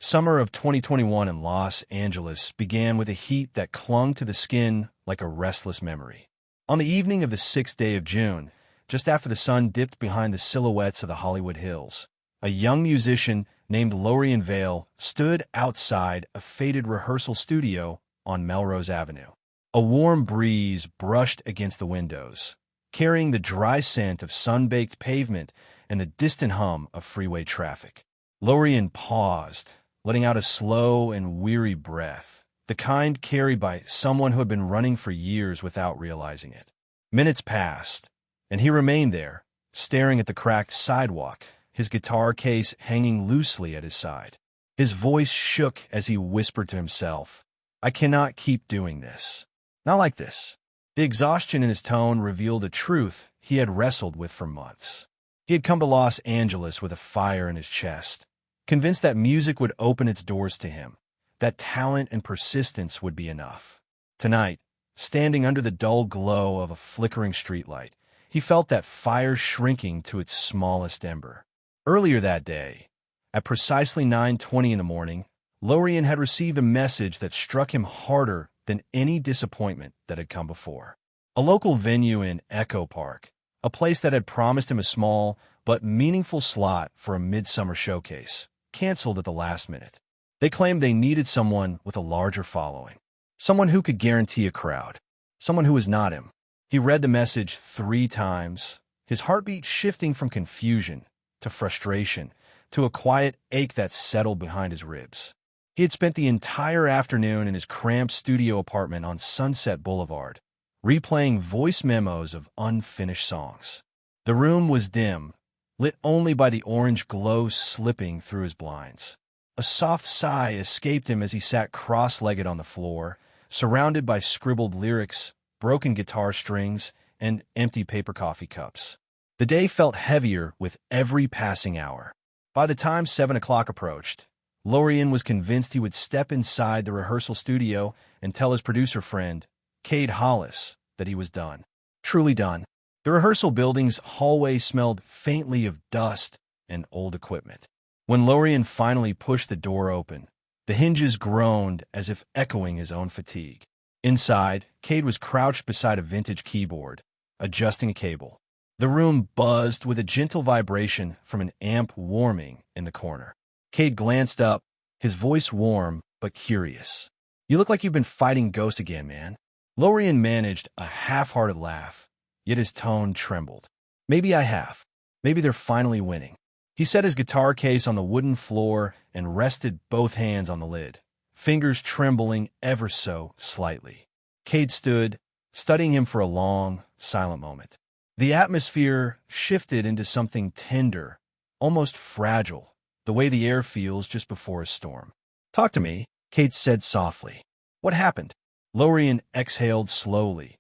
Summer of 2021 in Los Angeles began with a heat that clung to the skin like a restless memory. On the evening of the 6th day of June, just after the sun dipped behind the silhouettes of the Hollywood Hills, a young musician named Lorian Vale stood outside a faded rehearsal studio on Melrose Avenue. A warm breeze brushed against the windows, carrying the dry scent of sun-baked pavement and the distant hum of freeway traffic. Lorian paused, letting out a slow and weary breath, the kind carried by someone who had been running for years without realizing it. Minutes passed, and he remained there, staring at the cracked sidewalk, his guitar case hanging loosely at his side. His voice shook as he whispered to himself, "I cannot keep doing this. Not like this." The exhaustion in his tone revealed a truth he had wrestled with for months. He had come to Los Angeles with a fire in his chest, convinced that music would open its doors to him, that talent and persistence would be enough. Tonight, standing under the dull glow of a flickering streetlight, he felt that fire shrinking to its smallest ember. Earlier that day, at precisely 9:20 in the morning, Lorian had received a message that struck him harder than any disappointment that had come before. A local venue in Echo Park, a place that had promised him a small but meaningful slot for a midsummer showcase, canceled at the last minute. They claimed they needed someone with a larger following, someone who could guarantee a crowd, someone who was not him. He read the message 3 times, his heartbeat shifting from confusion to frustration to a quiet ache that settled behind his ribs. He had spent the entire afternoon in his cramped studio apartment on Sunset Boulevard, replaying voice memos of unfinished songs. The room was dim, lit only by the orange glow slipping through his blinds. A soft sigh escaped him as he sat cross-legged on the floor, surrounded by scribbled lyrics, broken guitar strings, and empty paper coffee cups. The day felt heavier with every passing hour. By the time 7 o'clock approached, Lorian was convinced he would step inside the rehearsal studio and tell his producer friend, Cade Hollis, that he was done. Truly done. The rehearsal building's hallway smelled faintly of dust and old equipment. When Lorian finally pushed the door open, the hinges groaned as if echoing his own fatigue. Inside, Cade was crouched beside a vintage keyboard, adjusting a cable. The room buzzed with a gentle vibration from an amp warming in the corner. Cade glanced up, his voice warm but curious. "You look like you've been fighting ghosts again, man." Lorian managed a half-hearted laugh, yet his tone trembled. "Maybe I have. Maybe they're finally winning." He set his guitar case on the wooden floor and rested both hands on the lid, fingers trembling ever so slightly. Cade stood, studying him for a long, silent moment. The atmosphere shifted into something tender, almost fragile, the way the air feels just before a storm. "Talk to me," Cade said softly. "What happened?" Lorian exhaled slowly.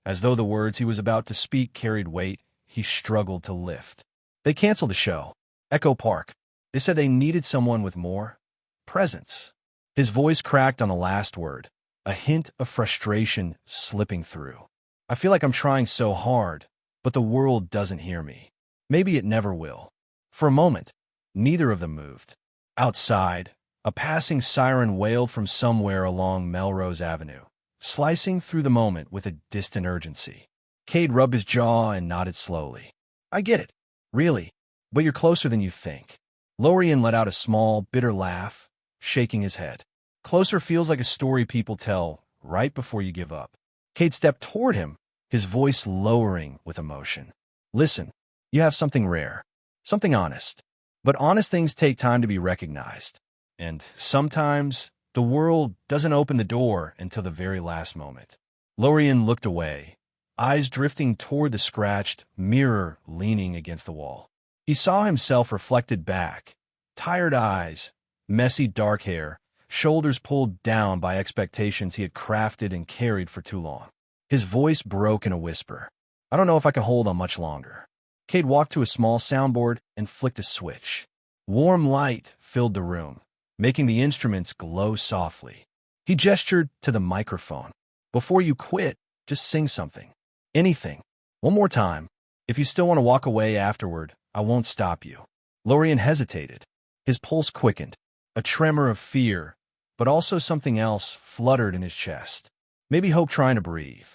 As though the words he was about to speak carried weight, he struggled to lift. "They canceled the show. Echo Park. They said they needed someone with more presence." His voice cracked on the last word, a hint of frustration slipping through. "I feel like I'm trying so hard, but the world doesn't hear me. Maybe it never will." For a moment, neither of them moved. Outside, a passing siren wailed from somewhere along Melrose Avenue, slicing through the moment with a distant urgency. Cade rubbed his jaw and nodded slowly. "I get it. Really. But you're closer than you think." Lorian let out a small, bitter laugh, shaking his head. "Closer feels like a story people tell right before you give up." Cade stepped toward him, his voice lowering with emotion. "Listen, you have something rare, something honest. But honest things take time to be recognized. And sometimes the world doesn't open the door until the very last moment." Lorian looked away, eyes drifting toward the scratched mirror leaning against the wall. He saw himself reflected back, tired eyes, messy dark hair, shoulders pulled down by expectations he had crafted and carried for too long. His voice broke in a whisper. "I don't know if I can hold on much longer." Cade walked to a small soundboard and flicked a switch. Warm light filled the room, making the instruments glow softly. He gestured to the microphone. "Before you quit, just sing something. Anything. One more time. If you still want to walk away afterward, I won't stop you." Lorian hesitated. His pulse quickened. A tremor of fear, but also something else fluttered in his chest. Maybe hope trying to breathe.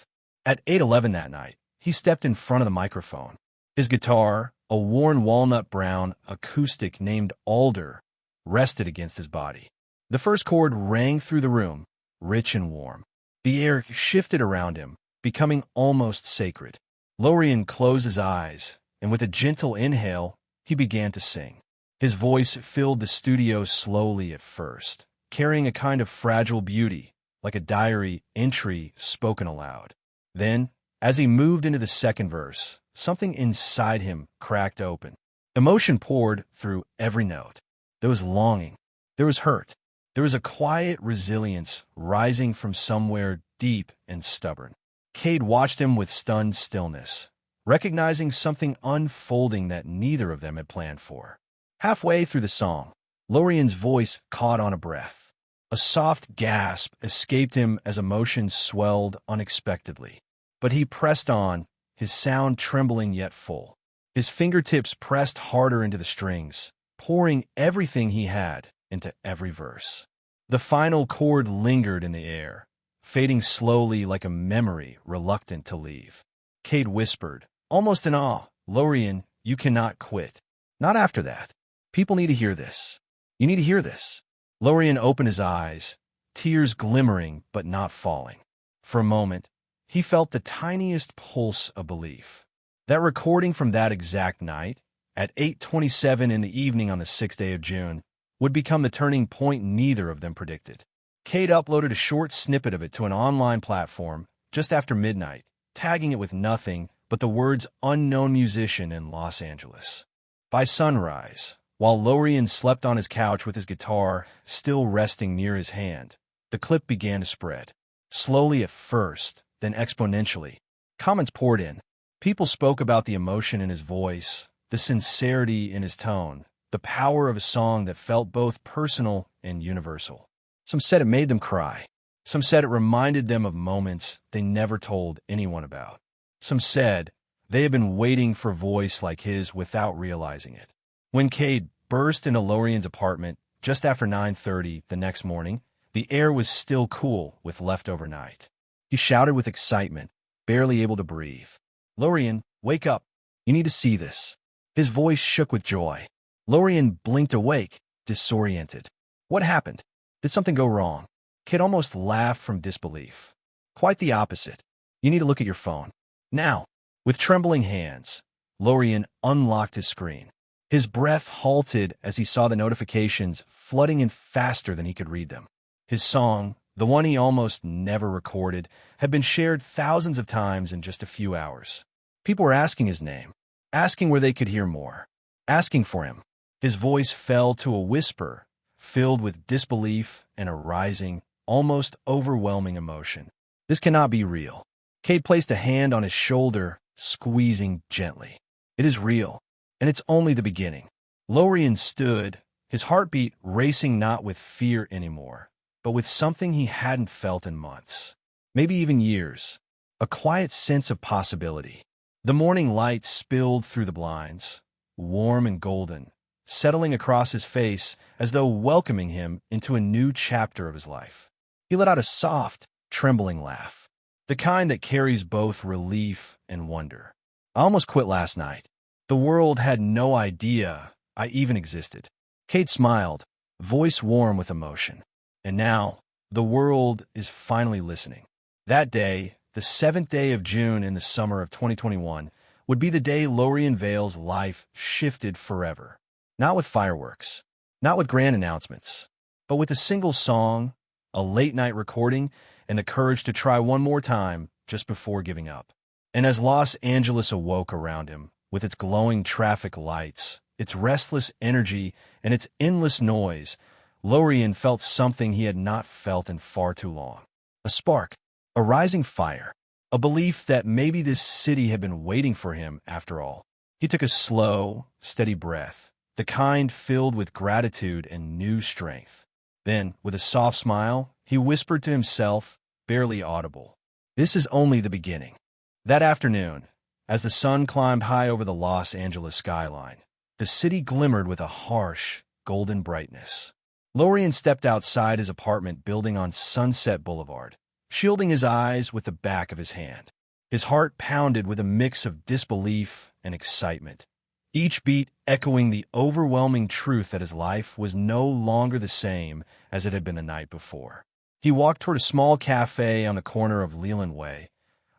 At 8:11 that night, he stepped in front of the microphone. His guitar, a worn walnut brown acoustic named Alder, rested against his body. The first chord rang through the room, rich and warm. The air shifted around him, becoming almost sacred. Lorien closed his eyes, and with a gentle inhale, he began to sing. His voice filled the studio slowly at first, carrying a kind of fragile beauty, like a diary entry spoken aloud. Then, as he moved into the second verse, something inside him cracked open. Emotion poured through every note. There was longing. There was hurt. There was a quiet resilience rising from somewhere deep and stubborn. Cade watched him with stunned stillness, recognizing something unfolding that neither of them had planned for. Halfway through the song, Lorien's voice caught on a breath. A soft gasp escaped him as emotions swelled unexpectedly. But he pressed on, his sound trembling yet full. His fingertips pressed harder into the strings, pouring everything he had into every verse. The final chord lingered in the air, fading slowly like a memory reluctant to leave. Cade whispered, almost in awe, "Lorien, you cannot quit. Not after that. People need to hear this. You need to hear this." Lorien opened his eyes, tears glimmering but not falling. For a moment, he felt the tiniest pulse of belief. That recording from that exact night, at 8:27 in the evening on the 6th day of June, would become the turning point neither of them predicted. Cade uploaded a short snippet of it to an online platform just after midnight, tagging it with nothing but the words "unknown musician in Los Angeles." By sunrise, while Lorien slept on his couch with his guitar still resting near his hand, the clip began to spread. Slowly at first, then exponentially. Comments poured in. People spoke about the emotion in his voice, the sincerity in his tone, the power of a song that felt both personal and universal. Some said it made them cry. Some said it reminded them of moments they never told anyone about. Some said they had been waiting for a voice like his without realizing it. When Cade burst into Lorien's apartment just after 9:30 the next morning, the air was still cool with leftover night. He shouted with excitement, barely able to breathe. "Lorien, wake up. You need to see this." His voice shook with joy. Lorien blinked awake, disoriented. What happened? Did something go wrong? Cade almost laughed from disbelief. Quite the opposite. You need to look at your phone. Now. With trembling hands, Lorien unlocked his screen. His breath halted as he saw the notifications flooding in faster than he could read them. His song, the one he almost never recorded, had been shared thousands of times in just a few hours. People were asking his name, asking where they could hear more, asking for him. His voice fell to a whisper, filled with disbelief and a rising, almost overwhelming emotion. This cannot be real. Cade placed a hand on his shoulder, squeezing gently. It is real, and it's only the beginning. Lorien stood, his heartbeat racing not with fear anymore, but with something he hadn't felt in months, maybe even years, a quiet sense of possibility. The morning light spilled through the blinds, warm and golden, settling across his face as though welcoming him into a new chapter of his life. He let out a soft, trembling laugh, the kind that carries both relief and wonder. "I almost quit last night. The world had no idea I even existed." Cade smiled, voice warm with emotion. And now, the world is finally listening. That day, the 7th day of June in the summer of 2021, would be the day Lorien Vale's life shifted forever. Not with fireworks, not with grand announcements, but with a single song, a late-night recording, and the courage to try one more time just before giving up. And as Los Angeles awoke around him, with its glowing traffic lights, its restless energy, and its endless noise, Lorien felt something he had not felt in far too long. A spark, a rising fire, a belief that maybe this city had been waiting for him after all. He took a slow, steady breath, the kind filled with gratitude and new strength. Then, with a soft smile, he whispered to himself, barely audible, "This is only the beginning." That afternoon, as the sun climbed high over the Los Angeles skyline, the city glimmered with a harsh, golden brightness. Lorien stepped outside his apartment building on Sunset Boulevard, shielding his eyes with the back of his hand. His heart pounded with a mix of disbelief and excitement, each beat echoing the overwhelming truth that his life was no longer the same as it had been the night before. He walked toward a small cafe on the corner of Leland Way,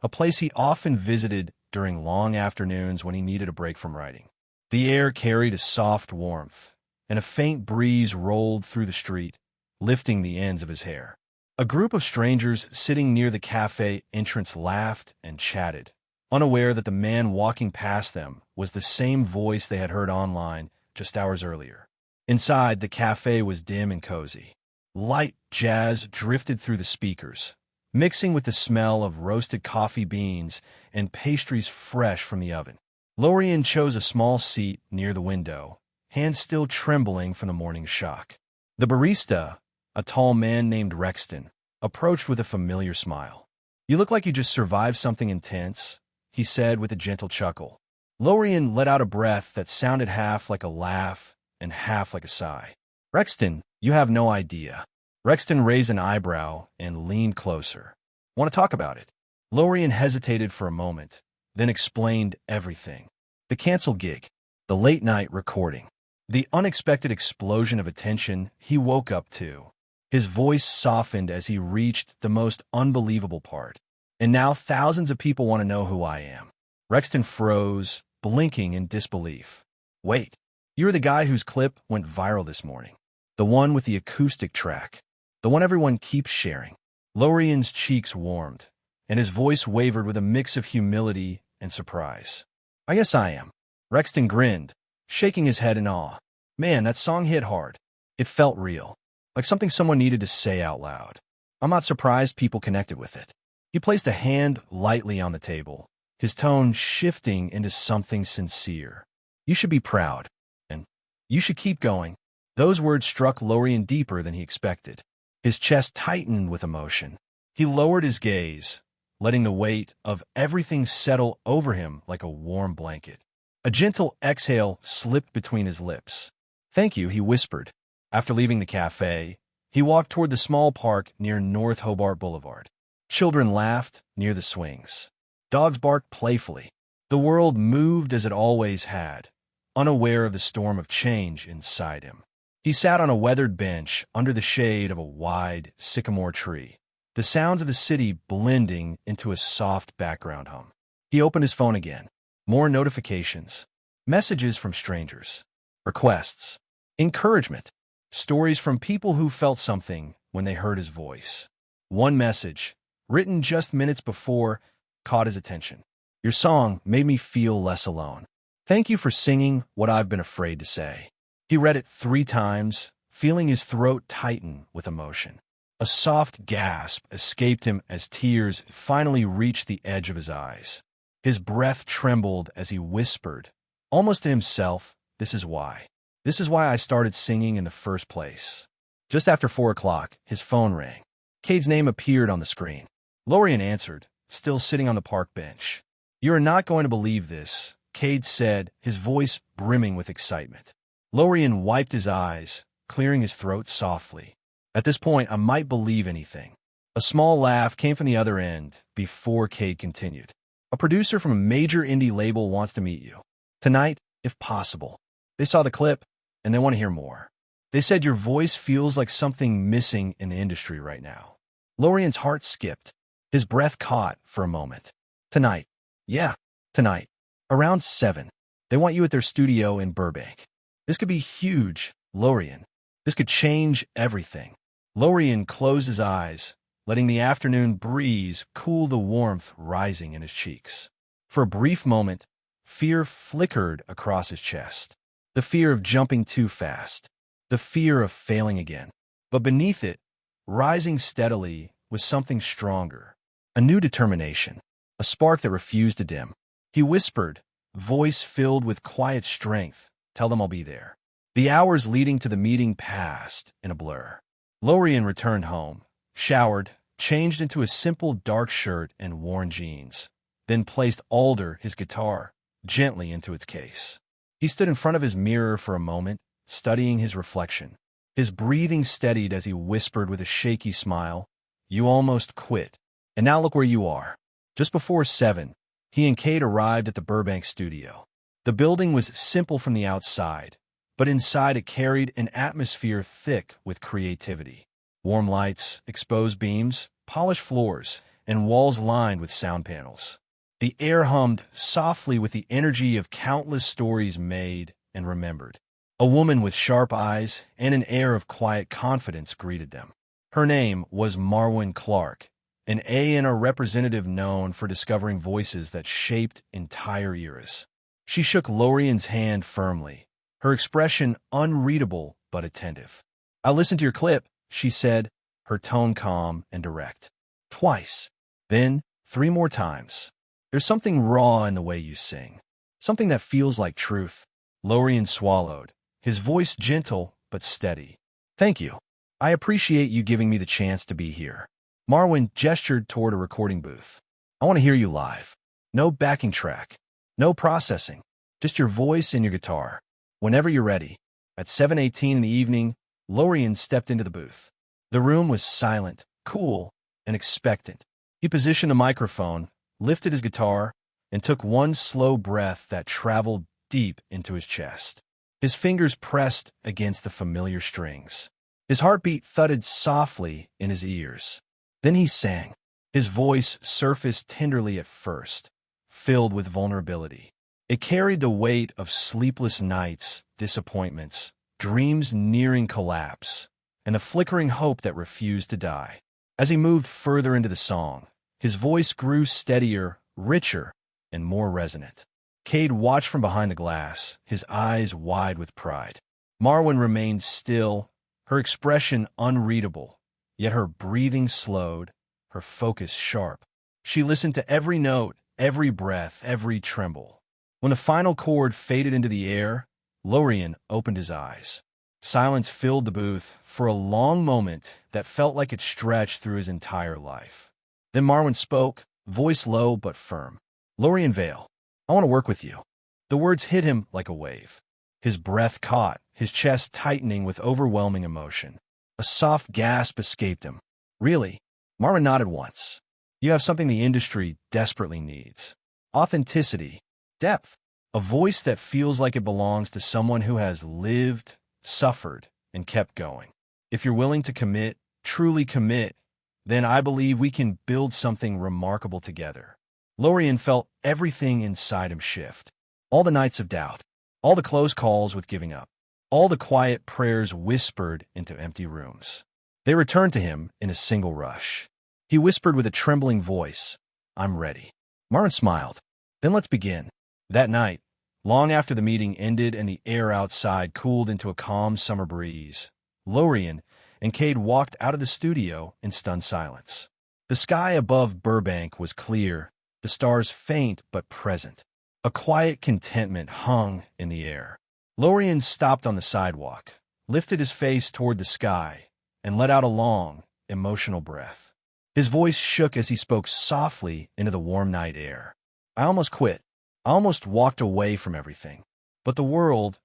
a place he often visited during long afternoons when he needed a break from writing. The air carried a soft warmth, and a faint breeze rolled through the street, lifting the ends of his hair. A group of strangers sitting near the cafe entrance laughed and chatted, unaware that the man walking past them was the same voice they had heard online just hours earlier. Inside, the cafe was dim and cozy. Light jazz drifted through the speakers, mixing with the smell of roasted coffee beans and pastries fresh from the oven. Lorien chose a small seat near the window, hands still trembling from the morning's shock. The barista, a tall man named Rexton, approached with a familiar smile. "You look like you just survived something intense," he said with a gentle chuckle. Lorien let out a breath that sounded half like a laugh and half like a sigh. "Rexton, you have no idea." Rexton raised an eyebrow and leaned closer. "Want to talk about it?" Lorien hesitated for a moment, then explained everything. The canceled gig, the late-night recording, the unexpected explosion of attention he woke up to. His voice softened as he reached the most unbelievable part. "And now thousands of people want to know who I am." Rexton froze, blinking in disbelief. "Wait, you're the guy whose clip went viral this morning. The one with the acoustic track. The one everyone keeps sharing." Lorien's cheeks warmed, and his voice wavered with a mix of humility and surprise. "I guess I am." Rexton grinned, shaking his head in awe. "Man, that song hit hard. It felt real, like something someone needed to say out loud. I'm not surprised people connected with it." He placed a hand lightly on the table, his tone shifting into something sincere. "You should be proud, and you should keep going." Those words struck Lorien deeper than he expected. His chest tightened with emotion. He lowered his gaze, letting the weight of everything settle over him like a warm blanket. A gentle exhale slipped between his lips. "Thank you," he whispered. After leaving the cafe, he walked toward the small park near North Hobart Boulevard. Children laughed near the swings. Dogs barked playfully. The world moved as it always had, unaware of the storm of change inside him. He sat on a weathered bench under the shade of a wide sycamore tree, the sounds of the city blending into a soft background hum. He opened his phone again. More notifications, messages from strangers, requests, encouragement, stories from people who felt something when they heard his voice. One message, written just minutes before, caught his attention. "Your song made me feel less alone. Thank you for singing what I've been afraid to say." He read it 3 times, feeling his throat tighten with emotion. A soft gasp escaped him as tears finally reached the edge of his eyes. His breath trembled as he whispered, almost to himself, "This is why. This is why I started singing in the first place." Just after 4 o'clock, his phone rang. Cade's name appeared on the screen. Lorien answered, still sitting on the park bench. "You are not going to believe this," Cade said, his voice brimming with excitement. Lorien wiped his eyes, clearing his throat softly. "At this point, I might believe anything." A small laugh came from the other end before Cade continued. "A producer from a major indie label wants to meet you. Tonight, if possible. They saw the clip, and they want to hear more. They said your voice feels like something missing in the industry right now." Lorien's heart skipped. His breath caught for a moment. "Tonight." "Yeah, tonight. Around 7. They want you at their studio in Burbank. This could be huge, Lorien. This could change everything." Lorien closed his eyes, letting the afternoon breeze cool the warmth rising in his cheeks. For a brief moment, fear flickered across his chest. The fear of jumping too fast. The fear of failing again. But beneath it, rising steadily, was something stronger. A new determination. A spark that refused to dim. He whispered, voice filled with quiet strength, "Tell them I'll be there." The hours leading to the meeting passed in a blur. Lorien returned home, showered, changed into a simple dark shirt and worn jeans, then placed Alder, his guitar, gently into its case. He stood in front of his mirror for a moment, studying his reflection. His breathing steadied as he whispered with a shaky smile, "You almost quit. And now look where you are." Just before 7, he and Kate arrived at the Burbank studio. The building was simple from the outside, but inside it carried an atmosphere thick with creativity. Warm lights, exposed beams, polished floors, and walls lined with sound panels. The air hummed softly with the energy of countless stories made and remembered. A woman with sharp eyes and an air of quiet confidence greeted them. Her name was Marwyn Clark, an A&R representative known for discovering voices that shaped entire eras. She shook Lorian's hand firmly, her expression unreadable but attentive. "I listened to your clip," she said, her tone calm and direct. "Twice. Then 3 more times. There's something raw in the way you sing. Something that feels like truth." Lorian swallowed, his voice gentle but steady. "Thank you. I appreciate you giving me the chance to be here." Marwyn gestured toward a recording booth. "I want to hear you live. No backing track. No processing. Just your voice and your guitar. Whenever you're ready." At 7:18 in the evening, Lorian stepped into the booth. The room was silent, cool, and expectant. He positioned the microphone, lifted his guitar, and took one slow breath that traveled deep into his chest. His fingers pressed against the familiar strings. His heartbeat thudded softly in his ears. Then he sang. His voice surfaced tenderly at first, filled with vulnerability. It carried the weight of sleepless nights, disappointments, dreams nearing collapse, and the flickering hope that refused to die. As he moved further into the song, his voice grew steadier, richer, and more resonant. Cade watched from behind the glass, his eyes wide with pride. Marwyn remained still, her expression unreadable, yet her breathing slowed, her focus sharp. She listened to every note, every breath, every tremble. When the final chord faded into the air, Lorian opened his eyes. Silence filled the booth for a long moment that felt like it stretched through his entire life. Then Marwyn spoke, voice low but firm. "Lorian Vale, I want to work with you." The words hit him like a wave. His breath caught, his chest tightening with overwhelming emotion. A soft gasp escaped him. "Really?" Marwyn nodded once. "You have something the industry desperately needs. Authenticity, depth, a voice that feels like it belongs to someone who has lived, suffered, and kept going. If you're willing to commit, truly commit, then I believe we can build something remarkable together." Lorian felt everything inside him shift. All the nights of doubt, all the close calls with giving up, all the quiet prayers whispered into empty rooms. They returned to him in a single rush. He whispered with a trembling voice, "I'm ready." Marwyn smiled. "Then let's begin." That night, long after the meeting ended and the air outside cooled into a calm summer breeze, Lorian and Cade walked out of the studio in stunned silence. The sky above Burbank was clear, the stars faint but present. A quiet contentment hung in the air. Lorian stopped on the sidewalk, lifted his face toward the sky, and let out a long, emotional breath. His voice shook as he spoke softly into the warm night air. "I almost quit. I almost walked away from everything. But the world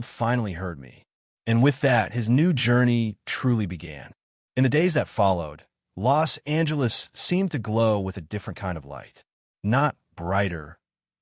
finally heard me." And with that, his new journey truly began. In the days that followed, Los Angeles seemed to glow with a different kind of light. Not brighter,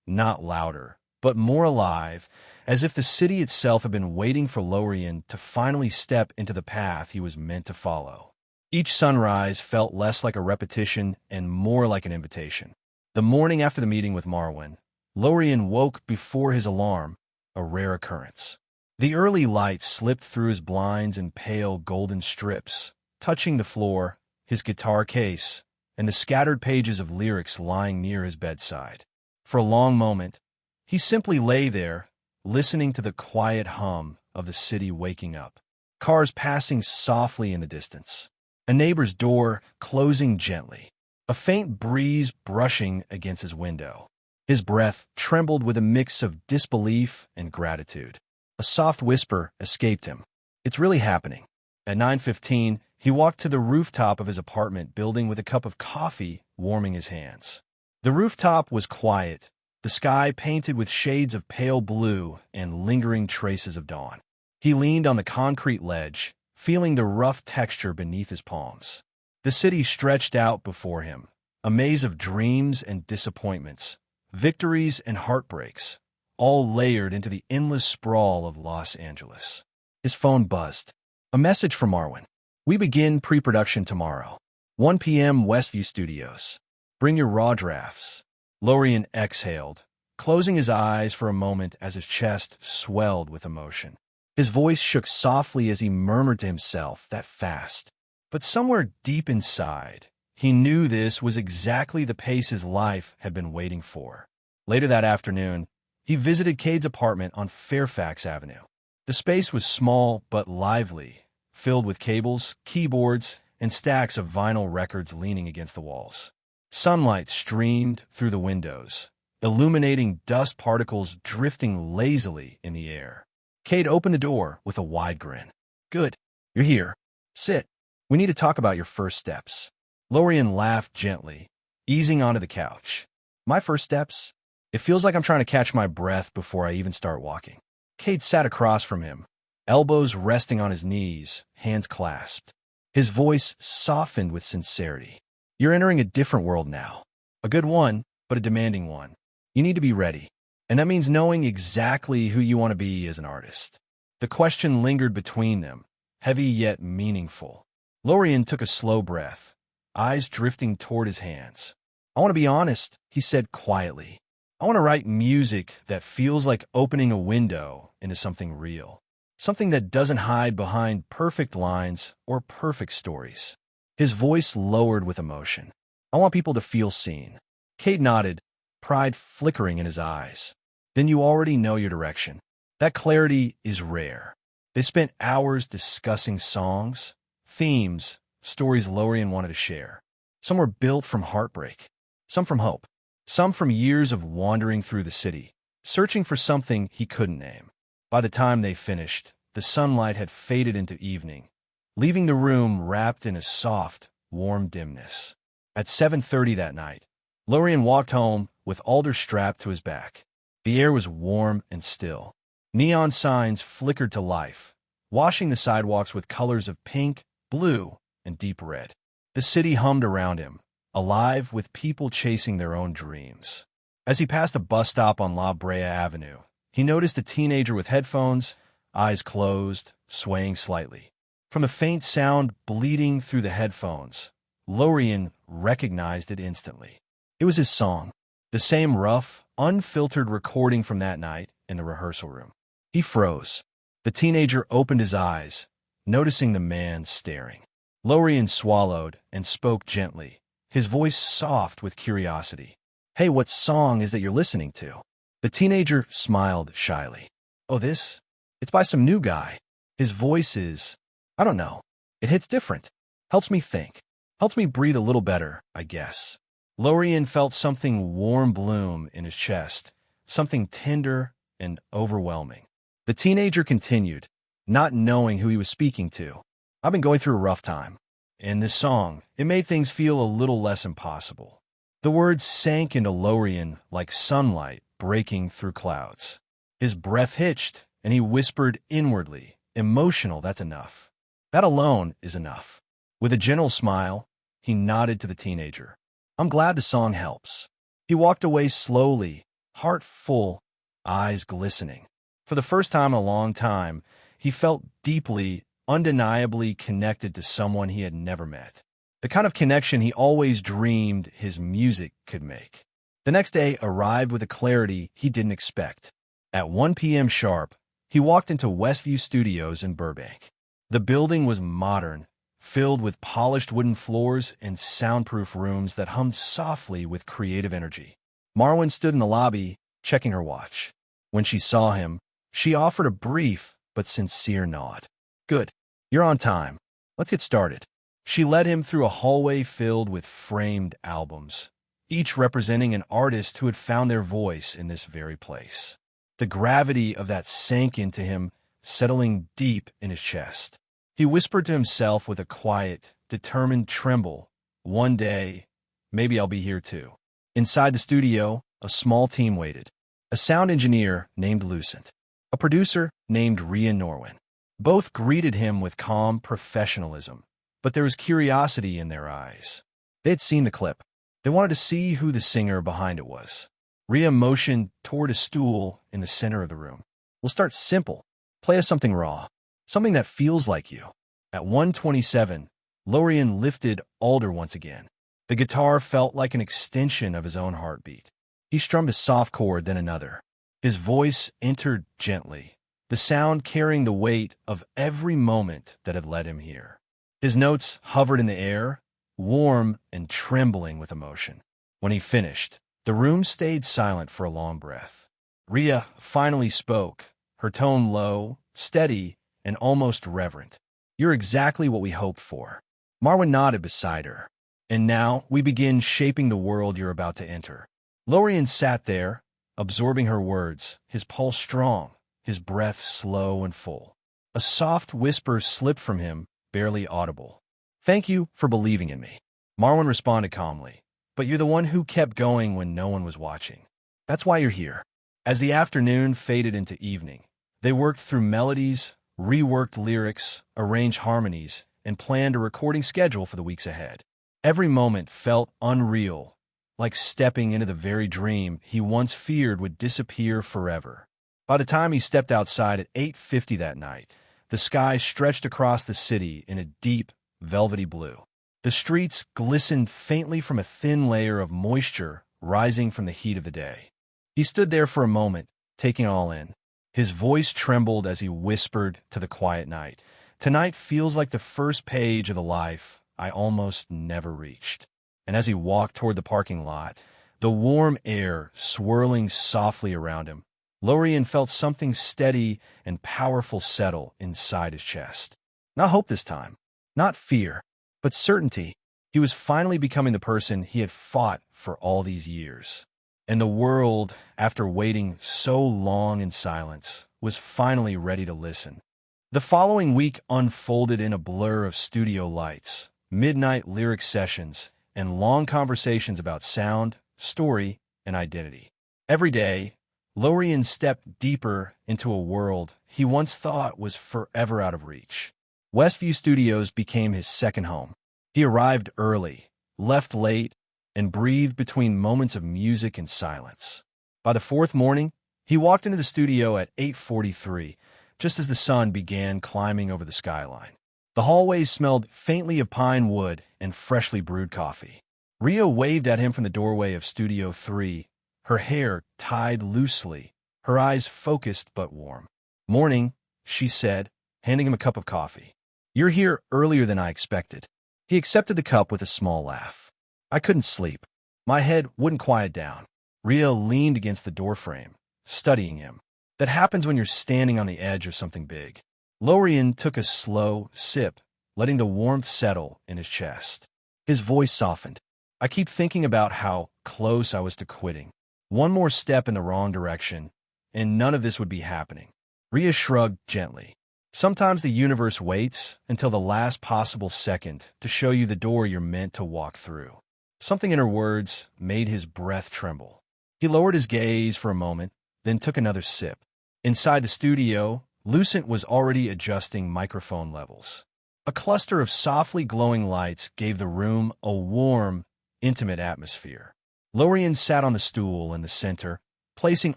not louder, but more alive, as if the city itself had been waiting for Lorian to finally step into the path he was meant to follow. Each sunrise felt less like a repetition and more like an invitation. The morning after the meeting with Marwyn, Lorian woke before his alarm, a rare occurrence. The early light slipped through his blinds in pale golden strips, touching the floor, his guitar case, and the scattered pages of lyrics lying near his bedside. For a long moment, he simply lay there, listening to the quiet hum of the city waking up. Cars passing softly in the distance. A neighbor's door closing gently. A faint breeze brushing against his window. His breath trembled with a mix of disbelief and gratitude. A soft whisper escaped him. "It's really happening." At 9:15, he walked to the rooftop of his apartment building with a cup of coffee warming his hands. The rooftop was quiet, the sky painted with shades of pale blue and lingering traces of dawn. He leaned on the concrete ledge, feeling the rough texture beneath his palms. The city stretched out before him, a maze of dreams and disappointments, victories and heartbreaks, all layered into the endless sprawl of Los Angeles. His phone buzzed. A message from Marwan. We begin pre-production tomorrow. 1 p.m. Westview Studios. Bring your raw drafts. Lorien exhaled, closing his eyes for a moment as his chest swelled with emotion. His voice shook softly as he murmured to himself, that fast. But somewhere deep inside, he knew this was exactly the pace his life had been waiting for. Later that afternoon, he visited Cade's apartment on Fairfax Avenue. The space was small but lively, filled with cables, keyboards, and stacks of vinyl records leaning against the walls. Sunlight streamed through the windows, illuminating dust particles drifting lazily in the air. Cade opened the door with a wide grin. Good. You're here. Sit. We need to talk about your first steps. Lorien laughed gently, easing onto the couch. My first steps? It feels like I'm trying to catch my breath before I even start walking. Cade sat across from him, elbows resting on his knees, hands clasped. His voice softened with sincerity. You're entering a different world now. A good one, but a demanding one. You need to be ready. And that means knowing exactly who you want to be as an artist. The question lingered between them, heavy yet meaningful. Lorien took a slow breath, eyes drifting toward his hands. I want to be honest, he said quietly. I want to write music that feels like opening a window into something real. Something that doesn't hide behind perfect lines or perfect stories. His voice lowered with emotion. I want people to feel seen. Cade nodded, pride flickering in his eyes. Then you already know your direction. That clarity is rare. They spent hours discussing songs, themes, stories Lorien wanted to share. Some were built from heartbreak, some from hope, some from years of wandering through the city, searching for something he couldn't name. By the time they finished, the sunlight had faded into evening, leaving the room wrapped in a soft, warm dimness. At 7:30 that night, Lorien walked home with Alder strapped to his back. The air was warm and still. Neon signs flickered to life, washing the sidewalks with colors of pink, blue, and deep red. The city hummed around him, alive with people chasing their own dreams. As he passed a bus stop on La Brea Avenue, he noticed a teenager with headphones, eyes closed, swaying slightly. From the faint sound bleeding through the headphones, Lorien recognized it instantly. It was his song, the same rough, unfiltered recording from that night in the rehearsal room. He froze. The teenager opened his eyes, noticing the man staring. Lorien swallowed and spoke gently, his voice soft with curiosity. Hey, what song is that you're listening to? The teenager smiled shyly. Oh, this? It's by some new guy. His voice is, I don't know. It hits different. Helps me think. Helps me breathe a little better, I guess. Lorien felt something warm bloom in his chest, something tender and overwhelming. The teenager continued, not knowing who he was speaking to. I've been going through a rough time. In this song, it made things feel a little less impossible. The words sank into Lorien like sunlight breaking through clouds. His breath hitched, and he whispered inwardly, emotional, that's enough. That alone is enough. With a gentle smile, he nodded to the teenager. I'm glad the song helps. He walked away slowly, heart full, eyes glistening. For the first time in a long time, he felt deeply, undeniably connected to someone he had never met. The kind of connection he always dreamed his music could make. The next day arrived with a clarity he didn't expect. At 1 p.m. sharp, he walked into Westview Studios in Burbank. The building was modern, filled with polished wooden floors and soundproof rooms that hummed softly with creative energy. Marwan stood in the lobby, checking her watch. When she saw him, she offered a brief but sincere nod. Good. You're on time. Let's get started. She led him through a hallway filled with framed albums, each representing an artist who had found their voice in this very place. The gravity of that sank into him, settling deep in his chest. He whispered to himself with a quiet, determined tremble, one day, maybe I'll be here too. Inside the studio, a small team waited. A sound engineer named Lucent. A producer named Rhea Norwin. Both greeted him with calm professionalism, but there was curiosity in their eyes. They had seen the clip. They wanted to see who the singer behind it was. Rhea motioned toward a stool in the center of the room. We'll start simple. Play us something raw. Something that feels like you. At 1:27, Lorien lifted Alder once again. The guitar felt like an extension of his own heartbeat. He strummed a soft chord, then another. His voice entered gently, the sound carrying the weight of every moment that had led him here. His notes hovered in the air, warm and trembling with emotion. When he finished, the room stayed silent for a long breath. Rhea finally spoke, her tone low, steady, and almost reverent. You're exactly what we hoped for. Marwyn nodded beside her. And now we begin shaping the world you're about to enter. Lorien sat there, absorbing her words, his pulse strong, his breath slow and full. A soft whisper slipped from him, barely audible. Thank you for believing in me. Marwyn responded calmly. But you're the one who kept going when no one was watching. That's why you're here. As the afternoon faded into evening, they worked through melodies, reworked lyrics, arranged harmonies, and planned a recording schedule for the weeks ahead. Every moment felt unreal, like stepping into the very dream he once feared would disappear forever. By the time he stepped outside at 8:50 that night, the sky stretched across the city in a deep, velvety blue. The streets glistened faintly from a thin layer of moisture rising from the heat of the day. He stood there for a moment, taking it all in. His voice trembled as he whispered to the quiet night. Tonight feels like the first page of the life I almost never reached. And as he walked toward the parking lot, the warm air swirling softly around him, Lorien felt something steady and powerful settle inside his chest. Not hope this time, not fear, but certainty. He was finally becoming the person he had fought for all these years. And the world, after waiting so long in silence, was finally ready to listen. The following week unfolded in a blur of studio lights, midnight lyric sessions, and long conversations about sound, story, and identity. Every day, Lorien stepped deeper into a world he once thought was forever out of reach. Westview Studios became his second home. He arrived early, left late, and breathed between moments of music and silence. By the fourth morning, he walked into the studio at 8:43, just as the sun began climbing over the skyline. The hallways smelled faintly of pine wood and freshly brewed coffee. Rhea waved at him from the doorway of Studio 3, her hair tied loosely, her eyes focused but warm. Morning, she said, handing him a cup of coffee. You're here earlier than I expected. He accepted the cup with a small laugh. I couldn't sleep. My head wouldn't quiet down. Rhea leaned against the doorframe, studying him. That happens when you're standing on the edge of something big. Lorien took a slow sip, letting the warmth settle in his chest. His voice softened. I keep thinking about how close I was to quitting. One more step in the wrong direction, and none of this would be happening. Rhea shrugged gently. Sometimes the universe waits until the last possible second to show you the door you're meant to walk through. Something in her words made his breath tremble. He lowered his gaze for a moment, then took another sip. Inside the studio, Lucent was already adjusting microphone levels. A cluster of softly glowing lights gave the room a warm, intimate atmosphere. Lorien sat on the stool in the center, placing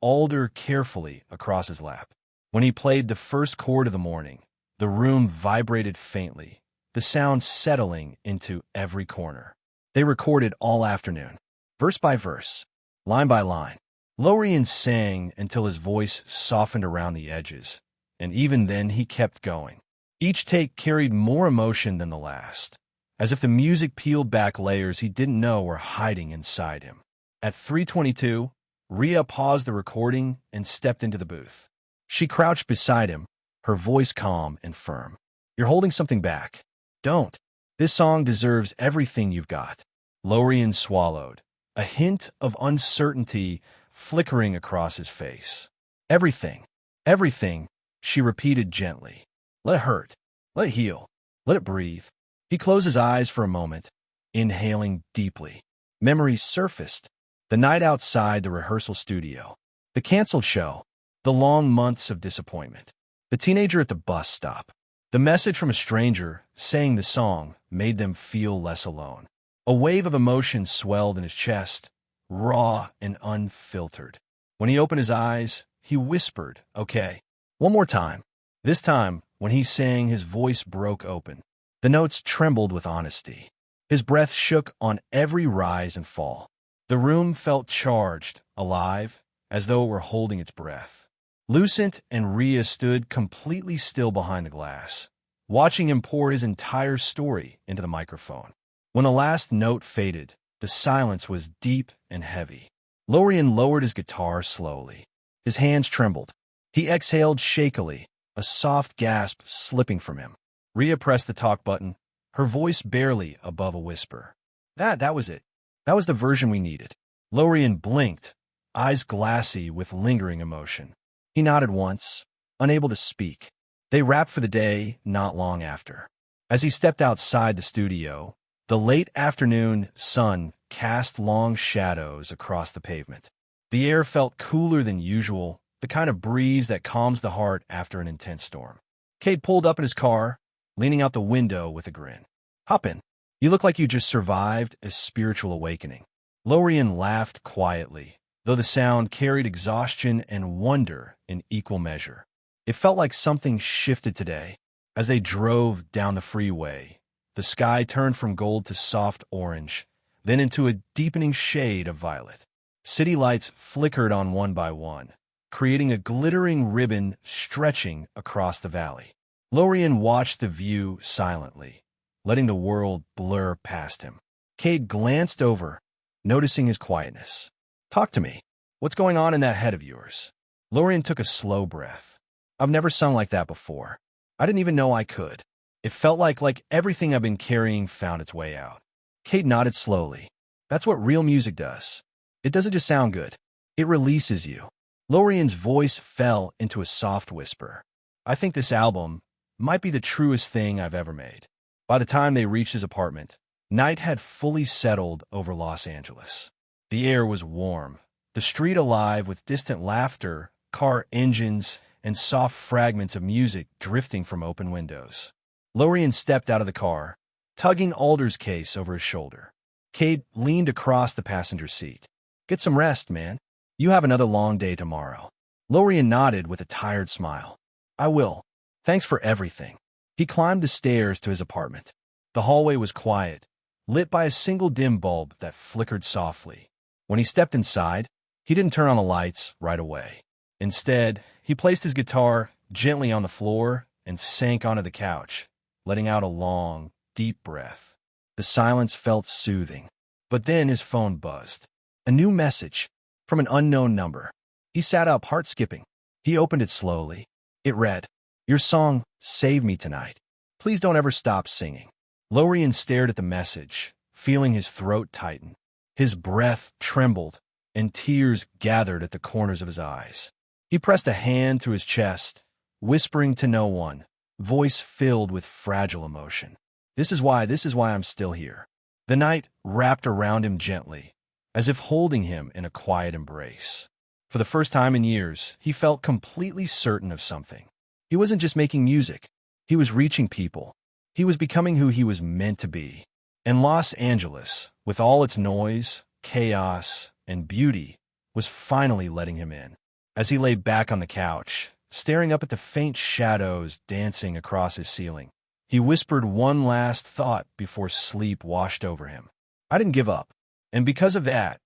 Alder carefully across his lap. When he played the first chord of the morning, the room vibrated faintly, the sound settling into every corner. They recorded all afternoon, verse by verse, line by line. Lorien sang until his voice softened around the edges, and even then he kept going. Each take carried more emotion than the last, as if the music peeled back layers he didn't know were hiding inside him. At 3:22, Rhea paused the recording and stepped into the booth. She crouched beside him, her voice calm and firm. You're holding something back. Don't. This song deserves everything you've got. Lorien swallowed, a hint of uncertainty flickering across his face. Everything. Everything, she repeated gently. Let it hurt. Let it heal. Let it breathe. He closed his eyes for a moment, inhaling deeply. Memories surfaced. The night outside the rehearsal studio. The canceled show. The long months of disappointment. the teenager at the bus stop. The message from a stranger saying the song made them feel less alone. A wave of emotion swelled in his chest, raw and unfiltered. When he opened his eyes, he whispered, "Okay." One more time. This time, when he sang, his voice broke open. The notes trembled with honesty. His breath shook on every rise and fall. The room felt charged, alive, as though it were holding its breath. Lucent and Rhea stood completely still behind the glass, watching him pour his entire story into the microphone. When the last note faded, the silence was deep and heavy. Lorien lowered his guitar slowly. His hands trembled. He exhaled shakily, a soft gasp slipping from him. Rhea pressed the talk button, her voice barely above a whisper. That was it. That was the version we needed. Lorien blinked, eyes glassy with lingering emotion. He nodded once, unable to speak. They wrapped for the day not long after. As he stepped outside the studio, the late afternoon sun cast long shadows across the pavement. The air felt cooler than usual, the kind of breeze that calms the heart after an intense storm. Cade pulled up in his car, leaning out the window with a grin. "Hop in. You look like you just survived a spiritual awakening." Lorien laughed quietly, though the sound carried exhaustion and wonder in equal measure. It felt like something shifted today. As they drove down the freeway, the sky turned from gold to soft orange, then into a deepening shade of violet. City lights flickered on one by one, creating a glittering ribbon stretching across the valley. Lorien watched the view silently, letting the world blur past him. Cade glanced over, noticing his quietness. "Talk to me. What's going on in that head of yours?" Lorien took a slow breath. "I've never sung like that before. I didn't even know I could. It felt like everything I've been carrying found its way out." Cade nodded slowly. "That's what real music does. It doesn't just sound good. It releases you." Lorien's voice fell into a soft whisper. "I think this album might be the truest thing I've ever made." By the time they reached his apartment, night had fully settled over Los Angeles. The air was warm, the street alive with distant laughter, car engines, and soft fragments of music drifting from open windows. Lorien stepped out of the car, tugging Alder's case over his shoulder. Cade leaned across the passenger seat. "Get some rest, man. You have another long day tomorrow." Lorien nodded with a tired smile. "I will. Thanks for everything." He climbed the stairs to his apartment. The hallway was quiet, lit by a single dim bulb that flickered softly. When he stepped inside, he didn't turn on the lights right away. Instead, he placed his guitar gently on the floor and sank onto the couch, letting out a long, deep breath. The silence felt soothing. But then his phone buzzed. A new message from an unknown number. He sat up, heart skipping. He opened it slowly. It read, "Your song saved me tonight. Please don't ever stop singing." Lorien stared at the message, feeling his throat tighten. His breath trembled, and tears gathered at the corners of his eyes. He pressed a hand to his chest, whispering to no one, voice filled with fragile emotion. This is why I'm still here." The night wrapped around him gently, as if holding him in a quiet embrace. For the first time in years, he felt completely certain of something. He wasn't just making music. He was reaching people. He was becoming who he was meant to be. And Los Angeles, with all its noise, chaos, and beauty, was finally letting him in. As he lay back on the couch, staring up at the faint shadows dancing across his ceiling, he whispered one last thought before sleep washed over him. "I didn't give up. And because of that,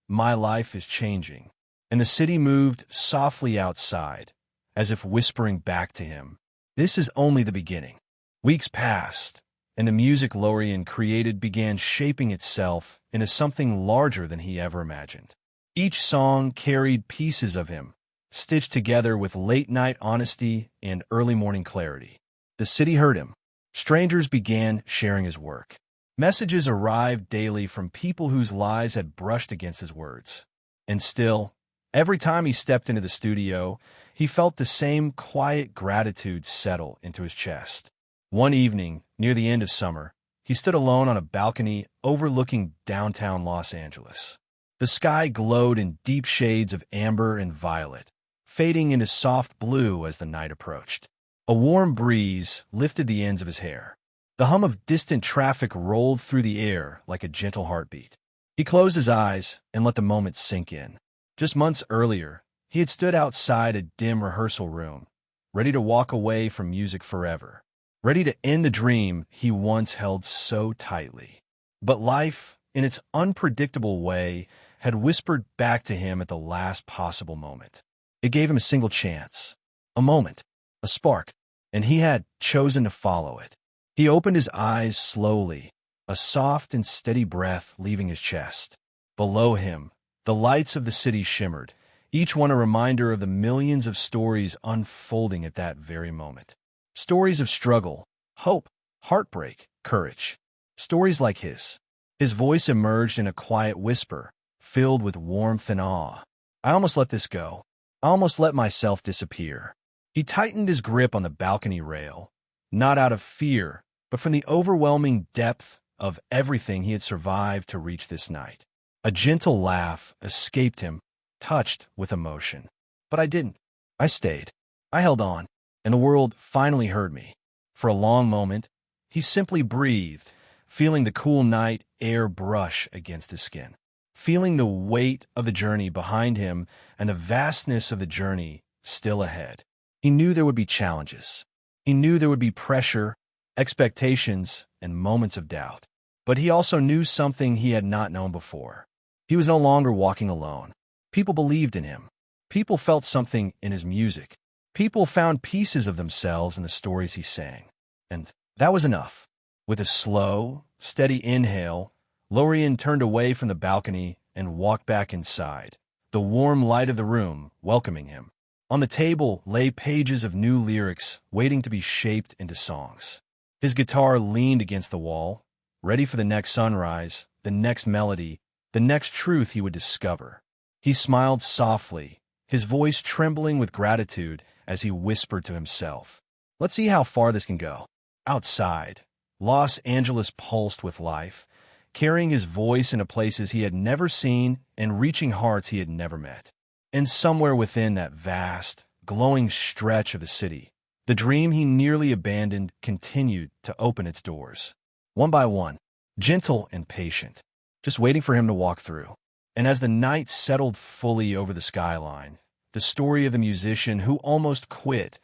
my life is changing." And the city moved softly outside, as if whispering back to him, "This is only the beginning." Weeks passed, and the music Lorien created began shaping itself into something larger than he ever imagined. Each song carried pieces of him, stitched together with late-night honesty and early-morning clarity. The city heard him. Strangers began sharing his work. Messages arrived daily from people whose lives had brushed against his words. And still, every time he stepped into the studio, he felt the same quiet gratitude settle into his chest. One evening, near the end of summer, he stood alone on a balcony overlooking downtown Los Angeles. The sky glowed in deep shades of amber and violet, fading into soft blue as the night approached. A warm breeze lifted the ends of his hair. The hum of distant traffic rolled through the air like a gentle heartbeat. He closed his eyes and let the moment sink in. Just months earlier, he had stood outside a dim rehearsal room, ready to walk away from music forever, ready to end the dream he once held so tightly. But life, in its unpredictable way, had whispered back to him at the last possible moment. It gave him a single chance, a moment, a spark, and he had chosen to follow it. He opened his eyes slowly, a soft and steady breath leaving his chest. Below him, the lights of the city shimmered, each one a reminder of the millions of stories unfolding at that very moment. Stories of struggle, hope, heartbreak, courage. Stories like his. His voice emerged in a quiet whisper, filled with warmth and awe. I almost let this go. I almost let myself disappear. He tightened his grip on the balcony rail, not out of fear, but from the overwhelming depth of everything he had survived to reach this night. A gentle laugh escaped him, touched with emotion. But I didn't. I stayed. I held on, and the world finally heard me. For a long moment, he simply breathed, feeling the cool night air brush against his skin, feeling the weight of the journey behind him and the vastness of the journey still ahead. He knew there would be challenges. He knew there would be pressure, expectations, and moments of doubt. But he also knew something he had not known before. He was no longer walking alone. People believed in him. People felt something in his music. People found pieces of themselves in the stories he sang. And that was enough. With a slow, steady inhale, Lorien turned away from the balcony and walked back inside, the warm light of the room welcoming him. On the table lay pages of new lyrics waiting to be shaped into songs. His guitar leaned against the wall, ready for the next sunrise, the next melody, the next truth he would discover. He smiled softly, his voice trembling with gratitude as he whispered to himself, "Let's see how far this can go." Outside, Los Angeles pulsed with life, carrying his voice into places he had never seen and reaching hearts he had never met. And somewhere within that vast, glowing stretch of the city, the dream he nearly abandoned continued to open its doors. One by one, gentle and patient, just waiting for him to walk through. And as the night settled fully over the skyline, the story of the musician who almost quit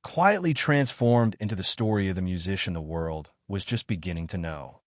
quietly transformed into the story of the musician the world was just beginning to know.